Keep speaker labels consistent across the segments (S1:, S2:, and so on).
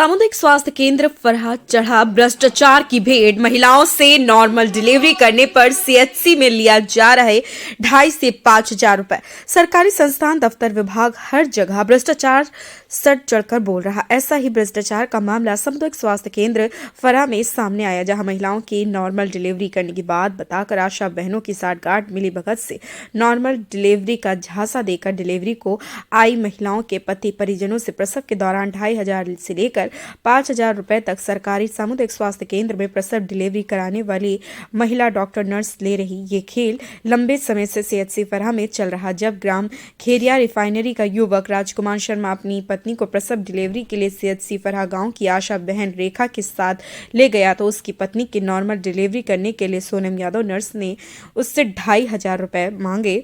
S1: सामुदायिक स्वास्थ्य केंद्र फरहा चढ़ा भ्रष्टाचार की भेंट। महिलाओं से नॉर्मल डिलीवरी करने पर सीएचसी में लिया जा रहा है 2,500 से 5,000 रुपए। सरकारी संस्थान, दफ्तर, विभाग हर जगह भ्रष्टाचार सड़ चढ़कर बोल रहा। ऐसा ही भ्रष्टाचार का मामला सामुदायिक स्वास्थ्य केंद्र फरहा में सामने आया, जहां महिलाओं की नॉर्मल डिलीवरी करने की बात बताकर आशा बहनों की साठगांठ मिली भगत से नॉर्मल डिलीवरी का झांसा देकर डिलीवरी को आई महिलाओं के पति परिजनों से प्रसव के दौरान 2,500 से लेकर 5,000 रुपए तक सरकारी सामुदायिक स्वास्थ्य केंद्र में प्रसव डिलीवरी कराने वाली महिला डॉक्टर नर्स ले रही। ये खेल लंबे समय से सीएचसी फरहा में चल रहा। जब ग्राम खेरिया रिफाइनरी का युवक राजकुमार शर्मा अपनी पत्नी को प्रसव डिलीवरी के लिए सीएचसी फरहा गांव की आशा बहन रेखा के साथ ले गया तो उसकी पत्नी की नॉर्मल डिलीवरी करने के लिए सोनम यादव नर्स ने उससे 2,500 रुपए मांगे।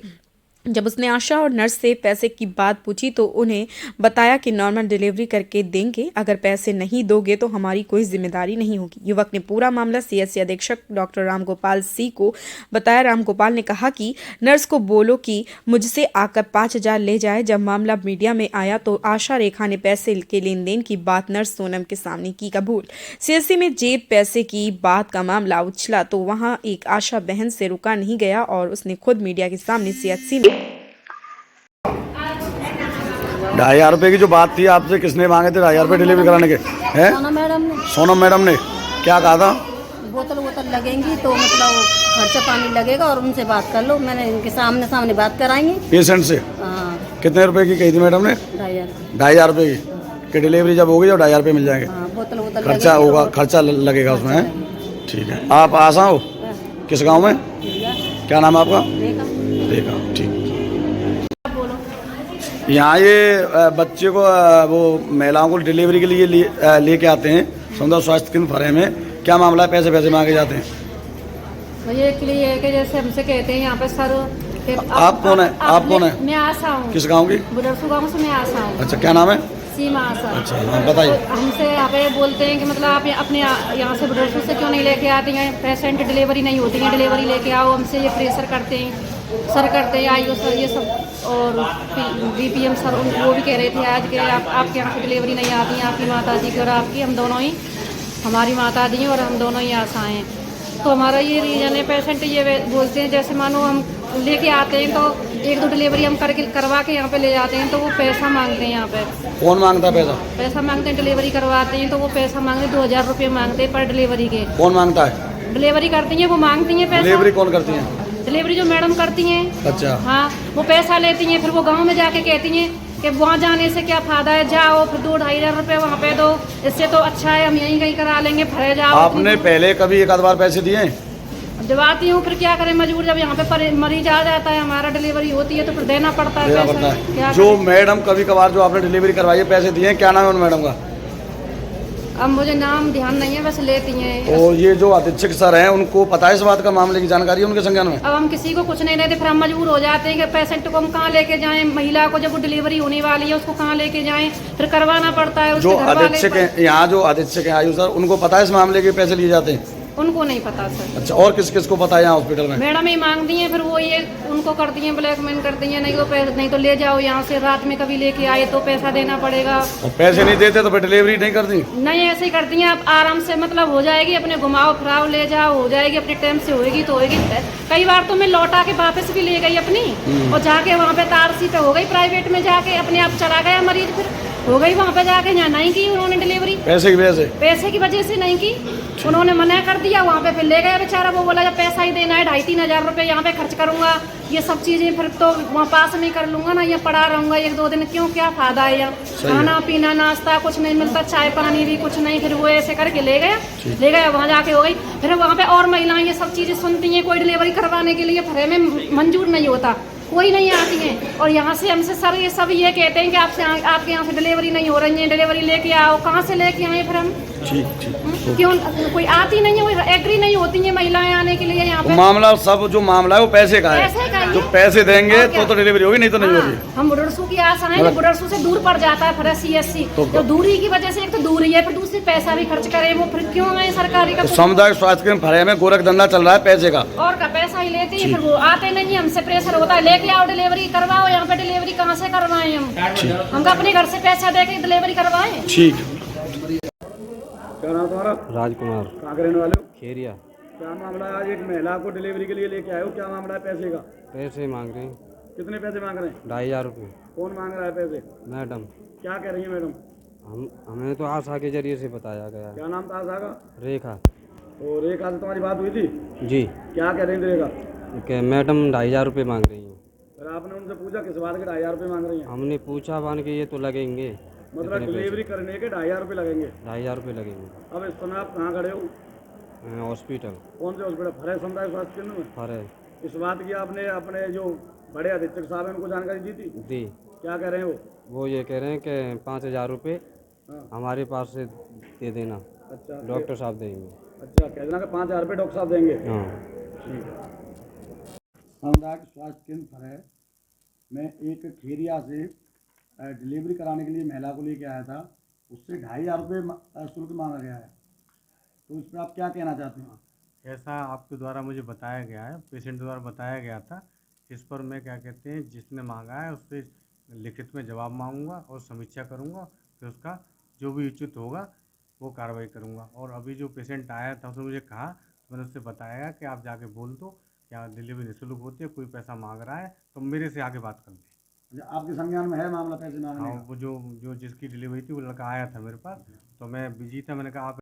S1: जब उसने आशा और नर्स से पैसे की बात पूछी तो उन्हें बताया कि नॉर्मल डिलीवरी करके देंगे, अगर पैसे नहीं दोगे तो हमारी कोई जिम्मेदारी नहीं होगी। युवक ने पूरा मामला सीएचसी अधीक्षक डॉक्टर रामगोपाल सी को बताया। रामगोपाल ने कहा कि नर्स को बोलो कि मुझसे आकर 5,000 ले जाए। जब मामला मीडिया में आया तो आशा रेखा ने पैसे के लेन देन की बात नर्स सोनम के सामने की कबूल। सीएचसी में जेब पैसे की बात का मामला उछला तो वहां एक आशा बहन से रुका नहीं गया और उसने खुद मीडिया के सामने सीएचसी में
S2: 2,500 रुपये की जो बात थी, आपसे किसने मांगे थे 2,500 रुपये डिलीवरी कराने के? हैं सोनम मैडम ने क्या कहा था?
S3: बोतल लगेंगी तो मतलब खर्चा पानी लगेगा और उनसे बात कर लो। मैंने इनके सामने बात कराएंगे
S2: पेशेंट से। कितने रुपए की कही थी मैडम ने? 2,500 रुपये की डिलीवरी जब होगी तो 2,500 रुपये मिल जाएंगे।
S3: बोतल
S2: खर्चा होगा, खर्चा लगेगा उसमें। ठीक है, आप आसा हो किस गाँव में? क्या नाम है आपका? रेखा। ठीक। यहाँ ये बच्चे को वो महिलाओं को डिलीवरी के लिए लेके आते हैं सामुदायिक स्वास्थ्य केंद्र फरहा में। क्या मामला है? पैसे मांगे जाते हैं?
S3: ये के लिए है कि जैसे हमसे कहते हैं यहाँ पे सर
S2: आप कौन है? आप कौन है?
S3: मैं आशा हूँ।
S2: किस गांव की?
S3: बुडरसू गाँव से मैं आशा हूँ।
S2: अच्छा, क्या नाम है?
S3: सीमा आशा।
S2: अच्छा, बताइए।
S3: हमसे यहाँ पे बोलते हैं कि मतलब आप अपने यहाँ से बुडरसू से क्यों नहीं लेके आती हैं? पेशेंट डिलीवरी नहीं होती है, डिलीवरी लेके आओ। हमसे ये प्रेशर करते हैं, सर करते हैं, आईओ सर ये सब, और बीपीएम सर वो भी कह रहे थे आज के आपके यहाँ से डिलीवरी नहीं आती है, आपकी माता जी की और आपकी, हम दोनों ही, हमारी माता जी और हम दोनों ही आशाएं हैं। तो हमारा ये रीजन है, पेशेंट ये बोलते हैं जैसे मानो हम लेके आते हैं तो 1-2 डिलीवरी हम करवा के यहाँ पे ले जाते हैं तो वो पैसा मांगते हैं। यहाँ पे
S2: कौन मांगता है
S3: पैसा मांगते हैं। डिलीवरी करवाते हैं तो वो पैसा मांगते हैं, 2,000 रुपये मांगते हैं पर डिलीवरी के।
S2: कौन मांगता है?
S3: डिलीवरी करती है वो मांगती है पैसा। डिलीवरी
S2: कौन करती है?
S3: डिलीवरी जो मैडम करती हैं।
S2: अच्छा।
S3: हाँ, वो पैसा लेती हैं, फिर वो गांव में जाके कहती हैं कि वहाँ जाने से क्या फायदा है, जाओ फिर 2-2,500 रुपये वहाँ पे दो, इससे तो अच्छा है हम यहीं कहीं करा लेंगे, फरे जाओ।
S2: आपने पहले कभी एक आध बार पैसे दिए?
S3: दिवाती हूँ, फिर क्या करें मजबूर, जब यहाँ पे मरीज आ जाता है, हमारा डिलीवरी होती है तो फिर देना पड़ता है।
S2: जो मैडम कभी कभार जो आपने डिलीवरी करवाई है पैसे दिए, क्या नाम है उन मैडम का?
S3: अब मुझे नाम ध्यान नहीं है, बस लेती हैं।
S2: और ये जो अधीक्षक सर हैं उनको पता है इस बात का, मामले की जानकारी है उनके संज्ञान में?
S3: अब हम किसी को कुछ नहीं देते, फिर हम मजबूर हो जाते हैं कि पेशेंट को हम कहाँ लेके जाएं, महिला को जब वो डिलीवरी होने वाली है उसको कहाँ लेके जाएं, फिर करवाना पड़ता है।
S2: जो अधीक्षक है यहाँ, जो अधीक्षक है आयु सर, उनको पता है इस मामले के पैसे लिए जाते हैं?
S3: उनको नहीं पता सर।
S2: अच्छा, और किस को पता है यहाँ हॉस्पिटल में?
S3: मैडम ही मांगती हैं, फिर वो ये उनको करती हैं, ब्लैकमेल करती हैं, नहीं तो ले जाओ यहाँ से, रात में कभी लेके आए तो पैसा देना पड़ेगा।
S2: और पैसे नहीं देते तो फिर डिलीवरी नहीं करती? नहीं,
S3: ऐसे ही करती हैं। आप आराम से मतलब हो जाएगी, अपने घुमाओ फिराओ ले जाओ, हो जाएगी, अपने टाइम से होएगी तो होएगी। कई बार तो मैं लौटा के वापस भी ले गई अपनी, और जाके वहाँ पे तारसी पे हो गई, प्राइवेट में जाके अपने आप चला गया मरीज, फिर हो गई वहाँ पे जाके। यहाँ नहीं की उन्होंने डिलीवरी, पैसे की वजह से नहीं की, उन्होंने मना कर दिया। वहाँ पे फिर ले गया बेचारा, वो बोला जब पैसा ही देना है 2,500-3,000 रुपये यहाँ पे खर्च करूंगा, ये सब चीजें फिर तो वहाँ पास में कर लूंगा ना, ये पड़ा रहूंगा 1-2 दिन, क्यों, क्या फायदा है? यहाँ खाना पीना नाश्ता कुछ नहीं मिलता, चाय पानी भी कुछ नहीं। फिर वो ऐसे करके ले गया, वहाँ जाके हो गई। फिर वहाँ पे और महिलाएं ये सब चीजें सुनती हैं, कोई डिलीवरी करवाने के लिए फरहा में मंजूर नहीं होता, कोई नहीं आती है। और यहाँ से हमसे सर ये सब ये कहते हैं कि आपके यहाँ से डिलीवरी नहीं हो रही है, डिलीवरी लेके आओ। कहाँ से लेके आए फिर हम? क्यों कोई आती नहीं है, एग्री नहीं होती है महिलाएं आने के लिए यहाँ पे?
S2: मामला सब जो मामला है वो पैसे का है, जो पैसे देंगे तो डिलीवरी होगी, नहीं तो नहीं होगी।
S3: हम बुडरसू की आशा है, बुडरसू से दूर पड़ जाता है फरहा सीएचसी, तो दूरी की वजह से एक तो दूरी है, फिर दूसरी पैसा भी खर्च करे, वो फिर क्यों आए सरकारी का?
S2: सामुदायिक स्वास्थ्य केंद्र फरहा में गोरख धंधा चल रहा है पैसे का, और
S3: का पैसा ही लेते हैं, फिर वो आते नहीं, हमसे प्रेशर होता है लेके आओ डिलीवरी करवाओ। यहाँ पे डिलीवरी कहाँ से करवाएं हम? अपने घर से पैसा दे के डिलीवरी करवाएं?
S2: ठीक। क्या नाम तुम्हारा?
S4: राजकुमार
S2: कहाँ के रहने वाले हो?
S4: खेरिया।
S2: क्या मामला है? आज एक महिला को डिलीवरी के लिए लेके आए हो, क्या मामला है पैसे का?
S4: पैसे मांग रहे हैं
S2: कितने पैसे मांग रहे हैं?
S4: 2500 रुपये।
S2: कौन मांग रहा है पैसे?
S4: मैडम,
S2: क्या कह रही है मैडम?
S4: हमें तो आशा के जरिए से बताया गया है।
S2: क्या नाम था आशा का?
S4: रेखा
S2: तो रेखा से तुम्हारी बात हुई थी?
S4: जी।
S2: क्या कह रही थी रेखा?
S4: कि मैडम 2500 रुपये मांग रही हैं।
S2: फिर आपने उनसे पूछा किस बात के 2500 रुपये मांग रही हैं?
S4: हमने पूछा बान के ये तो लगेंगे,
S2: मतलब डिलीवरी करने के 2500 रुपये लगेंगे।
S4: 2500 रुपये लगेंगे।
S2: अब इस समय आप कहाँ खड़े हो?
S4: हॉस्पिटल
S2: कौन से हॉस्पिटल? फरे समुदाय स्वास्थ्य केंद्र में।
S4: पर है
S2: इस बात की आपने अपने जो बड़े अधीक्षक साहब हैं उनको जानकारी दी थी?
S4: दी।
S2: क्या कह रहे हैं
S4: वो ये कह रहे हैं कि 5000 रुपये
S2: हाँ।
S4: हमारे पास से दे देना,
S2: अच्छा
S4: डॉक्टर साहब देंगे।
S2: अच्छा, कह देना कि 5000 रुपये डॉक्टर साहब देंगे।
S4: हाँ।
S2: ठीक है। सामुदायिक स्वास्थ्य केंद्र फरे में एक खेरिया से डिलीवरी कराने के लिए महिला को लेके आया था, उससे 2500 रुपये शुल्क मांगा गया है, तो इस पर आप क्या कहना चाहते हैं?
S5: ऐसा आपके द्वारा मुझे बताया गया है, पेशेंट द्वारा बताया गया था। इस पर मैं क्या कहते हैं, जिसने मांगा है उस पर लिखित में जवाब मांगूंगा और समीक्षा करूंगा, फिर उसका जो भी उचित होगा वो कार्रवाई करूंगा। और अभी जो पेशेंट आया था उसने मुझे कहा, तो मैंने उससे बताया कि आप जाके बोल दो क्या डिलीवरी निःशुल्क होती है, कोई पैसा मांग रहा है तो मेरे से आगे बात कर ले।
S2: अच्छा, आपके संज्ञान में है मामला पैसे मांगने
S5: हाँ,
S2: का?
S5: वो जो जिसकी डिलीवरी थी वो लड़का आया था मेरे पास, तो मैं बिजी था, मैंने कहा आप